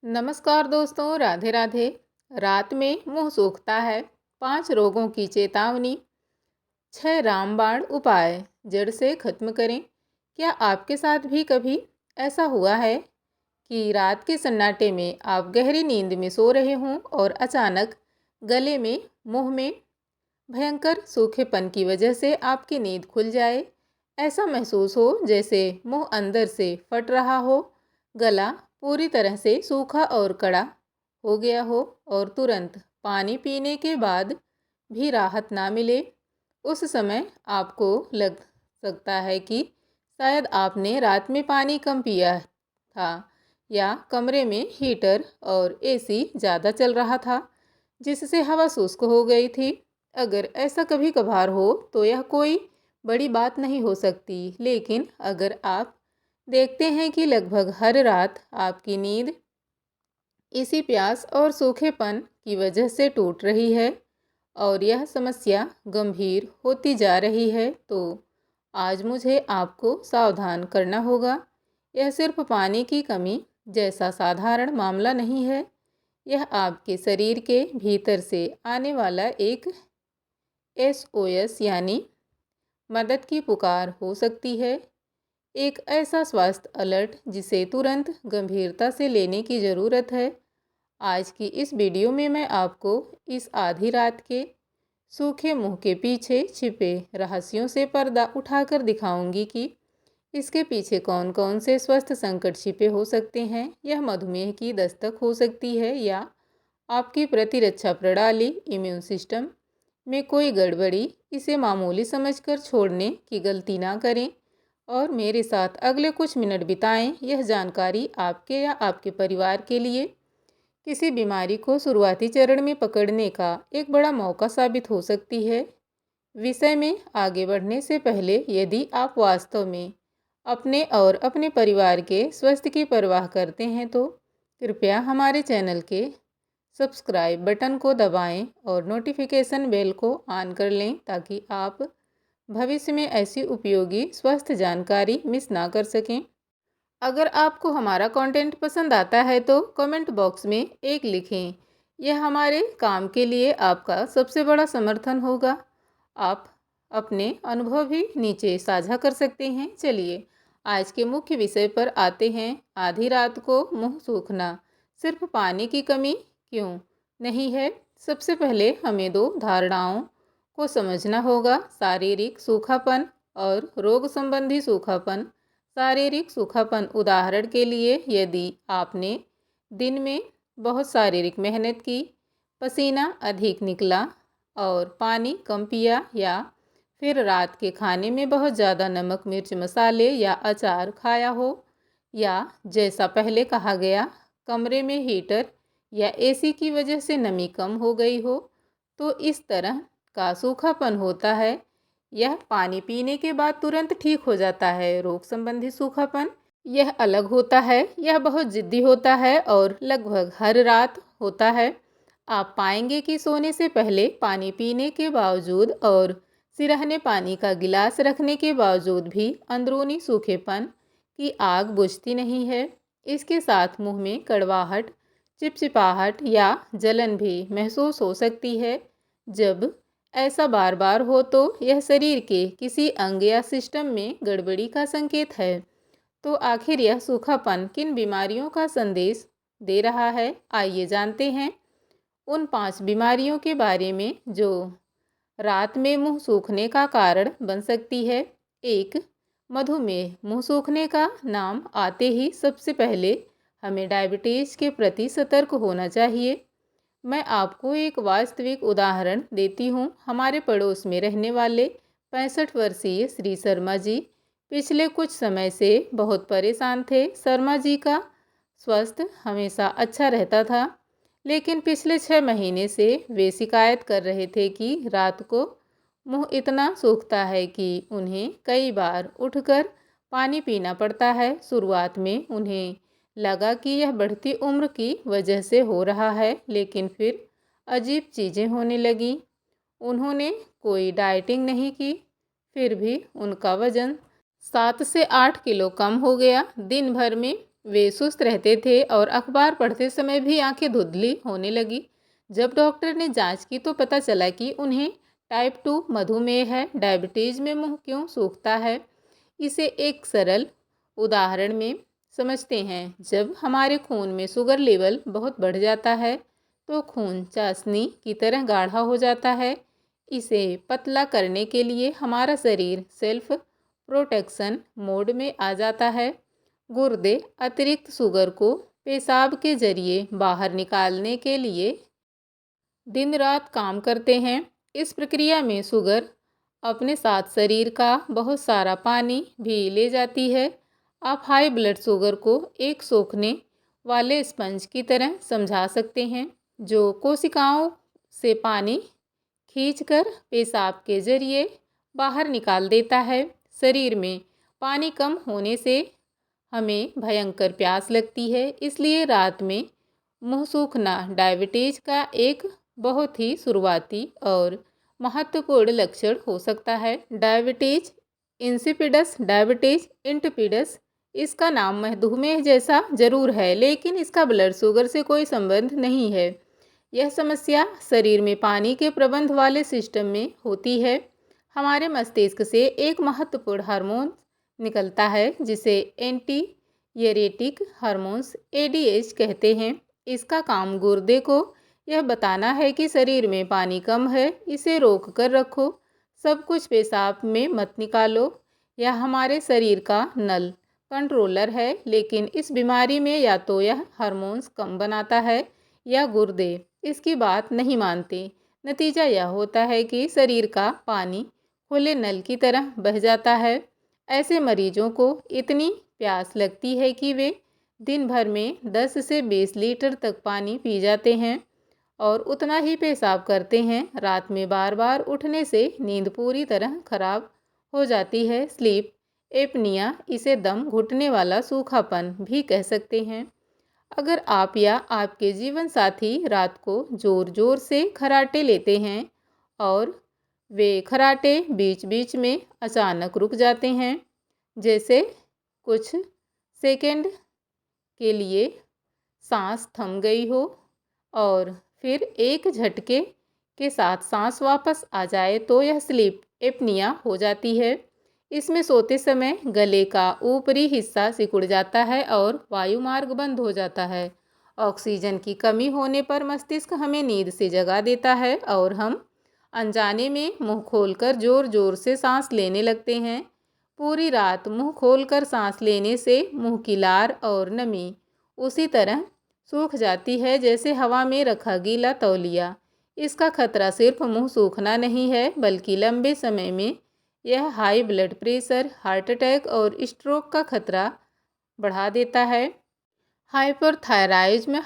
नमस्कार दोस्तों, राधे राधे। रात में मुंह सूखता है, 5 रोगों की चेतावनी, 6 रामबाण उपाय जड़ से खत्म करें। क्या आपके साथ भी कभी ऐसा हुआ है कि रात के सन्नाटे में आप गहरी नींद में सो रहे हों और अचानक गले में, मुंह में भयंकर सूखेपन की वजह से आपकी नींद खुल जाए? ऐसा महसूस हो जैसे मुंह अंदर से फट रहा हो, गला पूरी तरह से सूखा और कड़ा हो गया हो और तुरंत पानी पीने के बाद भी राहत ना मिले। उस समय आपको लग सकता है कि शायद आपने रात में पानी कम पिया था या कमरे में हीटर और एसी ज़्यादा चल रहा था जिससे हवा शुष्क हो गई थी। अगर ऐसा कभी कभार हो तो यह कोई बड़ी बात नहीं हो सकती, लेकिन अगर आप देखते हैं कि लगभग हर रात आपकी नींद इसी प्यास और सूखेपन की वजह से टूट रही है और यह समस्या गंभीर होती जा रही है, तो आज मुझे आपको सावधान करना होगा। यह सिर्फ पानी की कमी जैसा साधारण मामला नहीं है, यह आपके शरीर के भीतर से आने वाला एक SOS यानी मदद की पुकार हो सकती है। एक ऐसा स्वास्थ्य अलर्ट जिसे तुरंत गंभीरता से लेने की ज़रूरत है। आज की इस वीडियो में मैं आपको इस आधी रात के सूखे मुंह के पीछे छिपे रहस्यों से पर्दा उठाकर दिखाऊंगी कि इसके पीछे कौन कौन से स्वास्थ्य संकट छिपे हो सकते हैं। यह मधुमेह की दस्तक हो सकती है या आपकी प्रतिरक्षा प्रणाली, इम्यून सिस्टम में कोई गड़बड़ी। इसे मामूली समझकर छोड़ने की गलती ना करें और मेरे साथ अगले कुछ मिनट बिताएं। यह जानकारी आपके या आपके परिवार के लिए किसी बीमारी को शुरुआती चरण में पकड़ने का एक बड़ा मौका साबित हो सकती है। विषय में आगे बढ़ने से पहले, यदि आप वास्तव में अपने और अपने परिवार के स्वास्थ्य की परवाह करते हैं तो कृपया हमारे चैनल के सब्सक्राइब बटन को दबाएं और नोटिफिकेशन बेल को ऑन कर लें ताकि आप भविष्य में ऐसी उपयोगी स्वास्थ्य जानकारी मिस ना कर सकें। अगर आपको हमारा कंटेंट पसंद आता है तो कमेंट बॉक्स में एक लिखें। यह हमारे काम के लिए आपका सबसे बड़ा समर्थन होगा। आप अपने अनुभव भी नीचे साझा कर सकते हैं। चलिए आज के मुख्य विषय पर आते हैं। आधी रात को मुंह सूखना सिर्फ पानी की कमी क्यों नहीं है। सबसे पहले हमें दो धारणाओं को समझना होगा: शारीरिक सूखापन और रोग संबंधी सूखापन। शारीरिक सूखापन, उदाहरण के लिए यदि आपने दिन में बहुत शारीरिक मेहनत की, पसीना अधिक निकला और पानी कम पिया, या फिर रात के खाने में बहुत ज़्यादा नमक, मिर्च, मसाले या अचार खाया हो, या जैसा पहले कहा गया कमरे में हीटर या एसी की वजह से नमी कम हो गई हो, तो इस तरह का सूखापन होता है। यह पानी पीने के बाद तुरंत ठीक हो जाता है। रोग संबंधी सूखापन यह अलग होता है। यह बहुत जिद्दी होता है और लगभग हर रात होता है। आप पाएंगे कि सोने से पहले पानी पीने के बावजूद और सिरहने पानी का गिलास रखने के बावजूद भी अंदरूनी सूखेपन की आग बुझती नहीं है। इसके साथ मुंह में कड़वाहट, चिपचिपाहट या जलन भी महसूस हो सकती है। जब ऐसा बार बार हो तो यह शरीर के किसी अंग या सिस्टम में गड़बड़ी का संकेत है। तो आखिर यह सूखापन किन बीमारियों का संदेश दे रहा है? आइए जानते हैं उन 5 बीमारियों के बारे में जो रात में मुंह सूखने का कारण बन सकती है। 1. मधुमेह। मुंह सूखने का नाम आते ही सबसे पहले हमें डायबिटीज़ के प्रति सतर्क होना चाहिए। मैं आपको एक वास्तविक उदाहरण देती हूँ। हमारे पड़ोस में रहने वाले 65 वर्षीय श्री शर्मा जी पिछले कुछ समय से बहुत परेशान थे। शर्मा जी का स्वास्थ्य हमेशा अच्छा रहता था, लेकिन पिछले 6 महीने से वे शिकायत कर रहे थे कि रात को मुंह इतना सूखता है कि उन्हें कई बार उठकर पानी पीना पड़ता है। शुरुआत में उन्हें लगा कि यह बढ़ती उम्र की वजह से हो रहा है, लेकिन फिर अजीब चीज़ें होने लगीं। उन्होंने कोई डाइटिंग नहीं की, फिर भी उनका वज़न 7 से 8 किलो कम हो गया। दिन भर में वे सुस्त रहते थे और अखबार पढ़ते समय भी आंखें धुंधली होने लगी। जब डॉक्टर ने जांच की तो पता चला कि उन्हें टाइप 2 मधुमेह है। डायबिटीज़ में मुंह क्यों सूखता है, इसे एक सरल उदाहरण में समझते हैं। जब हमारे खून में शुगर लेवल बहुत बढ़ जाता है तो खून चाशनी की तरह गाढ़ा हो जाता है। इसे पतला करने के लिए हमारा शरीर सेल्फ प्रोटेक्शन मोड में आ जाता है। गुर्दे अतिरिक्त शुगर को पेशाब के जरिए बाहर निकालने के लिए दिन रात काम करते हैं। इस प्रक्रिया में शुगर अपने साथ शरीर का बहुत सारा पानी भी ले जाती है। आप हाई ब्लड शुगर को एक सोखने वाले स्पंज की तरह समझा सकते हैं जो कोशिकाओं से पानी खींचकर पेशाब के जरिए बाहर निकाल देता है। शरीर में पानी कम होने से हमें भयंकर प्यास लगती है, इसलिए रात में मुंह सूखना डायबिटीज का एक बहुत ही शुरुआती और महत्वपूर्ण लक्षण हो सकता है। डायबिटीज इंसिपिडस, डायबिटीज इंटपिडस, इसका नाम मधुमेह जैसा जरूर है, लेकिन इसका ब्लड शुगर से कोई संबंध नहीं है। यह समस्या शरीर में पानी के प्रबंध वाले सिस्टम में होती है। हमारे मस्तिष्क से एक महत्वपूर्ण हार्मोन निकलता है जिसे एंटी यूरेटिक हार्मोन्स एडीएच कहते हैं। इसका काम गुर्दे को यह बताना है कि शरीर में पानी कम है, इसे रोक कर रखो, सब कुछ पेशाब में मत निकालो। यह हमारे शरीर का नल कंट्रोलर है, लेकिन इस बीमारी में या तो यह हार्मोन्स कम बनाता है या गुर्दे इसकी बात नहीं मानते। नतीजा यह होता है कि शरीर का पानी खुले नल की तरह बह जाता है। ऐसे मरीजों को इतनी प्यास लगती है कि वे दिन भर में 10 से 20 लीटर तक पानी पी जाते हैं और उतना ही पेशाब करते हैं। रात में बार बार उठने से नींद पूरी तरह खराब हो जाती है। स्लीप एपनिया, इसे दम घुटने वाला सूखापन भी कह सकते हैं। अगर आप या आपके जीवन साथी रात को जोर जोर से खर्राटे लेते हैं और वे खर्राटे बीच बीच में अचानक रुक जाते हैं, जैसे कुछ सेकंड के लिए सांस थम गई हो और फिर एक झटके के साथ सांस वापस आ जाए, तो यह स्लीप एपनिया हो जाती है। इसमें सोते समय गले का ऊपरी हिस्सा सिकुड़ जाता है और वायुमार्ग बंद हो जाता है। ऑक्सीजन की कमी होने पर मस्तिष्क हमें नींद से जगा देता है और हम अनजाने में मुंह खोलकर जोर जोर से सांस लेने लगते हैं। पूरी रात मुंह खोलकर सांस लेने से मुंह की लार और नमी उसी तरह सूख जाती है जैसे हवा में रखा गीला तौलिया। इसका खतरा सिर्फ मुंह सूखना नहीं है, बल्कि लंबे समय में यह high blood pressure, heart attack और स्ट्रोक का खतरा बढ़ा देता है। हाइपरथायराइज्म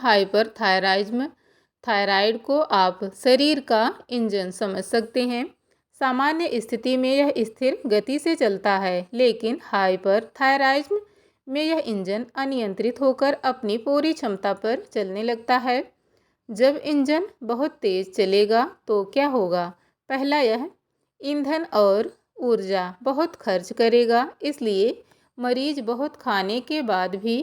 थायराइड को आप शरीर का इंजन समझ सकते हैं। सामान्य स्थिति में यह स्थिर गति से चलता है, लेकिन हाइपरथायराइज्म में यह इंजन अनियंत्रित होकर अपनी पूरी क्षमता पर चलने लगता है। जब इंजन बहुत तेज चलेगा तो क्या होगा? पहला, यह ईंधन और ऊर्जा बहुत खर्च करेगा, इसलिए मरीज बहुत खाने के बाद भी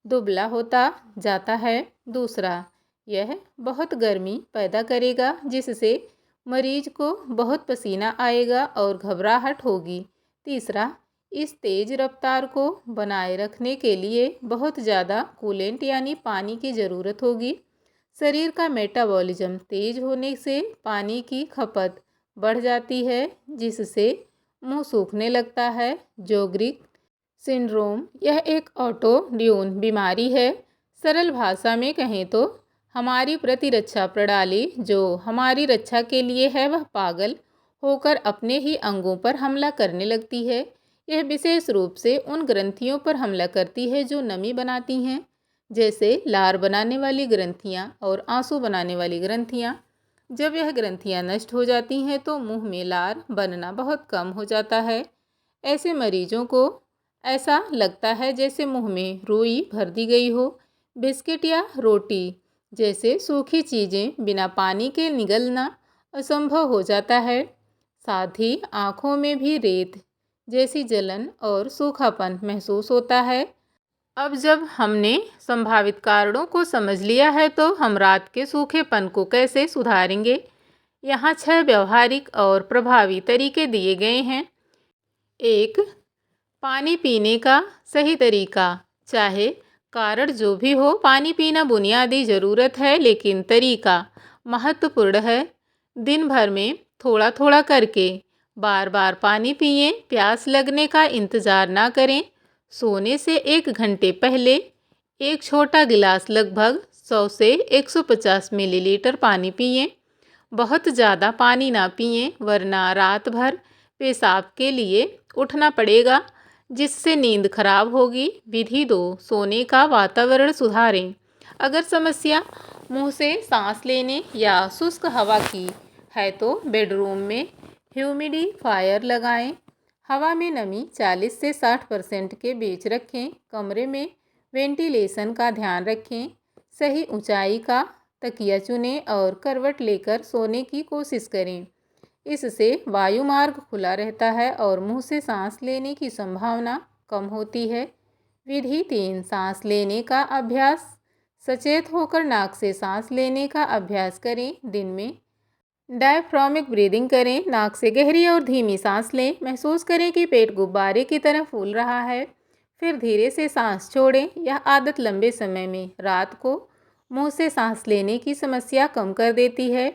दुबला होता जाता है। दूसरा, यह बहुत गर्मी पैदा करेगा, जिससे मरीज को बहुत पसीना आएगा और घबराहट होगी। तीसरा, इस तेज रफ्तार को बनाए रखने के लिए बहुत ज़्यादा कूलेंट यानी पानी की ज़रूरत होगी। शरीर का मेटाबॉलिज्म तेज होने से पानी की खपत बढ़ जाती है, जिससे मुंह सूखने लगता है। जोग्रिक सिंड्रोम, यह एक ऑटोइम्यून बीमारी है। सरल भाषा में कहें तो हमारी प्रतिरक्षा प्रणाली जो हमारी रक्षा के लिए है, वह पागल होकर अपने ही अंगों पर हमला करने लगती है। यह विशेष रूप से उन ग्रंथियों पर हमला करती है जो नमी बनाती हैं, जैसे लार बनाने वाली ग्रंथियां और आंसू बनाने वाली ग्रंथियां। जब यह ग्रंथियां नष्ट हो जाती हैं तो मुंह में लार बनना बहुत कम हो जाता है। ऐसे मरीजों को ऐसा लगता है जैसे मुंह में रुई भर दी गई हो। बिस्किट या रोटी जैसे सूखी चीज़ें बिना पानी के निगलना असंभव हो जाता है। साथ ही आँखों में भी रेत जैसी जलन और सूखापन महसूस होता है। अब जब हमने संभावित कारणों को समझ लिया है तो हम रात के सूखेपन को कैसे सुधारेंगे। यहाँ 6 व्यवहारिक और प्रभावी तरीके दिए गए हैं। 1. पानी पीने का सही तरीका। चाहे कारण जो भी हो, पानी पीना बुनियादी ज़रूरत है, लेकिन तरीका महत्वपूर्ण है। दिन भर में थोड़ा थोड़ा करके बार बार पानी पिएं। प्यास लगने का इंतज़ार ना करें। सोने से 1 घंटे पहले एक छोटा गिलास लगभग 100 से 150 मिलीलीटर पानी पिएं। बहुत ज़्यादा पानी ना पिएं, वरना रात भर पेशाब के लिए उठना पड़ेगा, जिससे नींद खराब होगी। विधि 2. सोने का वातावरण सुधारें। अगर समस्या मुंह से सांस लेने या शुष्क हवा की है तो बेडरूम में ह्यूमिडिफायर लगाएं। हवा में नमी 40 से 60% के बीच रखें। कमरे में वेंटिलेशन का ध्यान रखें। सही ऊंचाई का तकिया चुनें और करवट लेकर सोने की कोशिश करें। इससे वायुमार्ग खुला रहता है और मुंह से सांस लेने की संभावना कम होती है। विधि 3. सांस लेने का अभ्यास। सचेत होकर नाक से सांस लेने का अभ्यास करें। दिन में डायफ्रामिक ब्रीदिंग करें। नाक से गहरी और धीमी सांस लें। महसूस करें कि पेट गुब्बारे की तरह फूल रहा है। फिर धीरे से सांस छोड़ें। यह आदत लंबे समय में रात को मुंह से सांस लेने की समस्या कम कर देती है।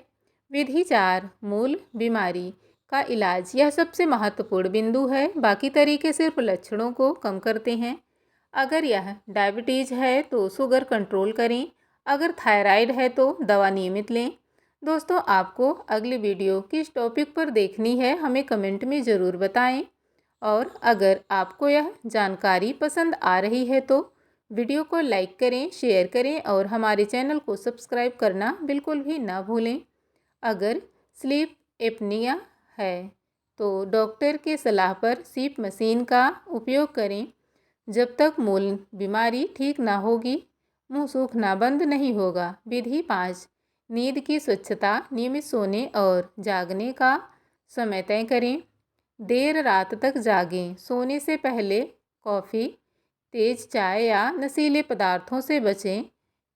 विधि 4. मूल बीमारी का इलाज। यह सबसे महत्वपूर्ण बिंदु है। बाकी तरीके सिर्फ लक्षणों को कम करते हैं। अगर यह डायबिटीज़ है तो शुगर कंट्रोल करें। अगर थायराइड है तो दवा नियमित लें। दोस्तों, आपको अगली वीडियो किस टॉपिक पर देखनी है हमें कमेंट में ज़रूर बताएं। और अगर आपको यह जानकारी पसंद आ रही है तो वीडियो को लाइक करें, शेयर करें और हमारे चैनल को सब्सक्राइब करना बिल्कुल भी ना भूलें। अगर स्लीप एपनिया है तो डॉक्टर के सलाह पर सीप मशीन का उपयोग करें। जब तक मूल बीमारी ठीक ना होगी, मुंह सूखना बंद नहीं होगा। विधि 5. नींद की स्वच्छता। नियमित सोने और जागने का समय तय करें। देर रात तक जागें। सोने से पहले कॉफ़ी, तेज़ चाय या नशीले पदार्थों से बचें,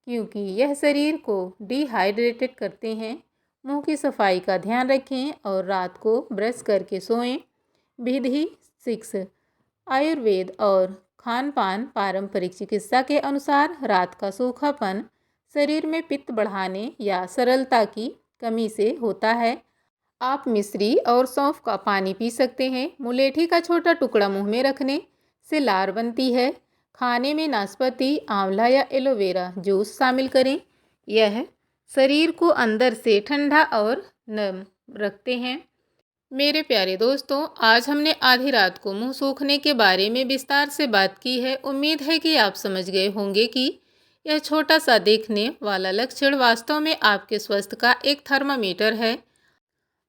क्योंकि यह शरीर को डिहाइड्रेटेड करते हैं। मुंह की सफाई का ध्यान रखें और रात को ब्रश करके सोएं। विधि 6. आयुर्वेद और खान पान। पारंपरिक चिकित्सा के अनुसार रात का सूखापन शरीर में पित्त बढ़ाने या सरलता की कमी से होता है। आप मिश्री और सौंफ का पानी पी सकते हैं। मुलेठी का छोटा टुकड़ा मुंह में रखने से लार बनती है। खाने में नाशपाती, आंवला या एलोवेरा जूस शामिल करें। यह शरीर को अंदर से ठंडा और नम रखते हैं। मेरे प्यारे दोस्तों, आज हमने आधी रात को मुंह सूखने के बारे में विस्तार से बात की है। उम्मीद है कि आप समझ गए होंगे कि यह छोटा सा देखने वाला लक्षण वास्तव में आपके स्वास्थ्य का एक थर्मामीटर है।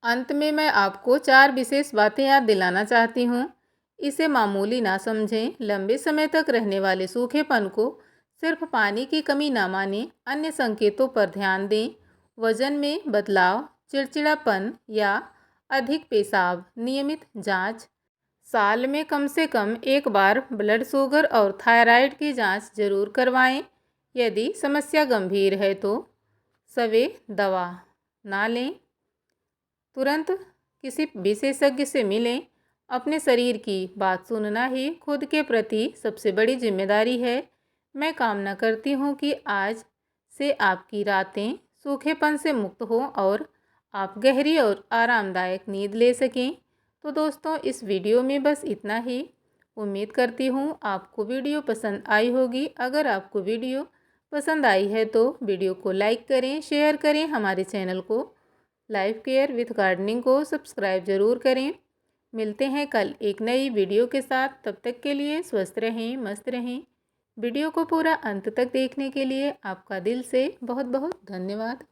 अंत में मैं आपको 4 विशेष बातें याद दिलाना चाहती हूँ। इसे मामूली ना समझें। लंबे समय तक रहने वाले सूखेपन को सिर्फ पानी की कमी ना मानें। अन्य संकेतों पर ध्यान दें। वजन में बदलाव, चिड़चिड़ापन या अधिक पेशाब। नियमित जांच। साल में कम से कम एक बार ब्लड शुगर और थायराइड की जांच जरूर करवाएं। यदि समस्या गंभीर है तो सवें दवा ना लें। तुरंत किसी विशेषज्ञ से मिलें। अपने शरीर की बात सुनना ही खुद के प्रति सबसे बड़ी जिम्मेदारी है। मैं कामना करती हूँ कि आज से आपकी रातें सूखेपन से मुक्त हों और आप गहरी और आरामदायक नींद ले सकें। तो दोस्तों, इस वीडियो में बस इतना ही। उम्मीद करती हूँ आपको वीडियो पसंद आई होगी। अगर आपको वीडियो पसंद आई है तो वीडियो को लाइक करें, शेयर करें। हमारे चैनल को लाइफ केयर विथ गार्डनिंग को सब्सक्राइब ज़रूर करें। मिलते हैं कल एक नई वीडियो के साथ। तब तक के लिए स्वस्थ रहें, मस्त रहें। वीडियो को पूरा अंत तक देखने के लिए आपका दिल से बहुत बहुत धन्यवाद।